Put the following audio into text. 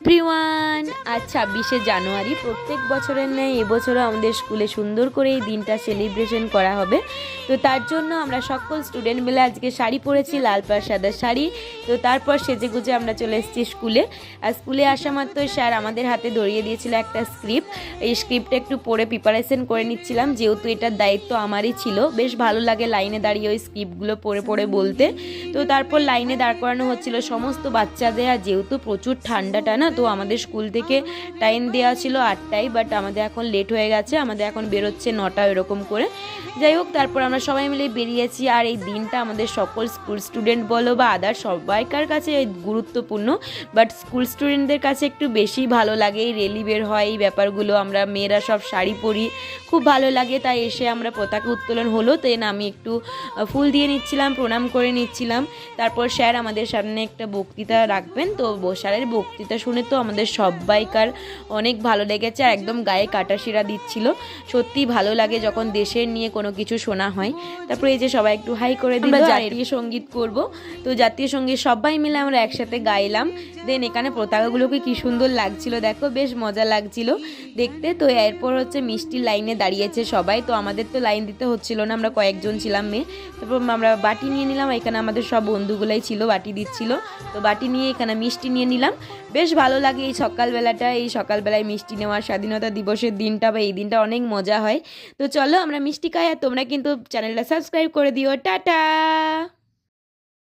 Everyone, আজ 26শে জানুয়ারি। প্রত্যেক বছরের ন্যায় এবছরও আমাদের স্কুলে সুন্দর করে এই দিনটা সেলিব্রেশন করা হবে। তো তার জন্য আমরা সকল স্টুডেন্ট মিলে আজকে শাড়ি পরেছি, লাল পাড় সাদা শাড়ি। তো তারপর সেজে গুজে আমরা চলে এসেছি স্কুলে। আর স্কুলে আসা মাত্র স্যার আমাদের হাতে ধরিয়ে দিয়েছিল একটা স্ক্রিপ্ট। এই স্ক্রিপ্টটা একটু পড়ে প্রিপারেশন করে নিচ্ছিলাম, যেহেতু এটার দায়িত্ব আমারই ছিল। বেশ ভালো লাগে লাইনে দাঁড়িয়ে ওই স্ক্রিপ্টগুলো পড়ে পড়ে বলতে। তো তারপর লাইনে দাঁড় করানো হচ্ছিল সমস্ত বাচ্চাদের। আর যেহেতু প্রচুর ঠান্ডাটা না, তো আমাদের স্কুল থেকে টাইম দেওয়া ছিল 8টায়, বাট আমাদের এখন লেট হয়ে গেছে, আমাদের এখন বেরোচ্ছে 9টা এরকম করে। যাই হোক, তারপর আমরা সবাই মিলে বেরিয়েছি। আর এই দিনটা আমাদের সকল স্কুল স্টুডেন্ট বলো বা আদার সবাইকার কাছে গুরুত্বপূর্ণ, বাট স্কুল স্টুডেন্টদের কাছে একটু বেশি ভালো লাগে। এই রেলি বের হয়, এই ব্যাপারগুলো, আমরা মেয়েরা সব শাড়ি পরি, খুব ভালো লাগে। তাই এসে আমরা পতাকা উত্তোলন হলো, তো আমি একটু ফুল দিয়ে নিচ্ছিলাম, প্রণাম করে নিচ্ছিলাম। তারপর স্যার আমাদের সামনে একটা বক্তৃতা রাখবেন। তো স্যারের বক্তৃতা শুনে তো আমাদের সবাইকার অনেক ভালো লেগেছে, আর একদম গায়ে কাটাশিরা দিচ্ছিল। সত্যি ভালো লাগে যখন দেশের নিয়ে কোনো কিছু শোনা হয়। তারপরে এই যে সবাই একটু হাই করে দিল। জাতীয় সঙ্গীত করব, তো জাতীয় সঙ্গীত সবাই মিলে আমরা একসাথে গাইলাম। দেন এখানে পতাকাগুলোকে কি সুন্দর লাগছিল, দেখো বেশ মজা লাগছিল দেখতে। তো এরপর হচ্ছে মিষ্টির লাইনে দাঁড়িয়েছে সবাই। তো আমাদের তো লাইন দিতে হচ্ছিল না, আমরা কয়েকজন ছিলাম মেয়ে। তারপর আমরা বাটি নিয়ে নিলাম, এখানে আমাদের সব বন্ধুগুলাই ছিল, বাটি দিচ্ছিল। তো বাটি নিয়ে এখানে মিষ্টি নিয়ে নিলাম। বেশ ভালো লাগে এই সকালবেলাটা, এই সকালবেলায় মিষ্টি নেওয়ার স্বাধীনতা দিবসের দিনটা বা এই দিনটা অনেক মজা হয়। তো চলো আমরা মিষ্টি খাই, আর তোমরা কিন্তু চ্যানেলটা সাবস্ক্রাইব করে দিও। টাটা।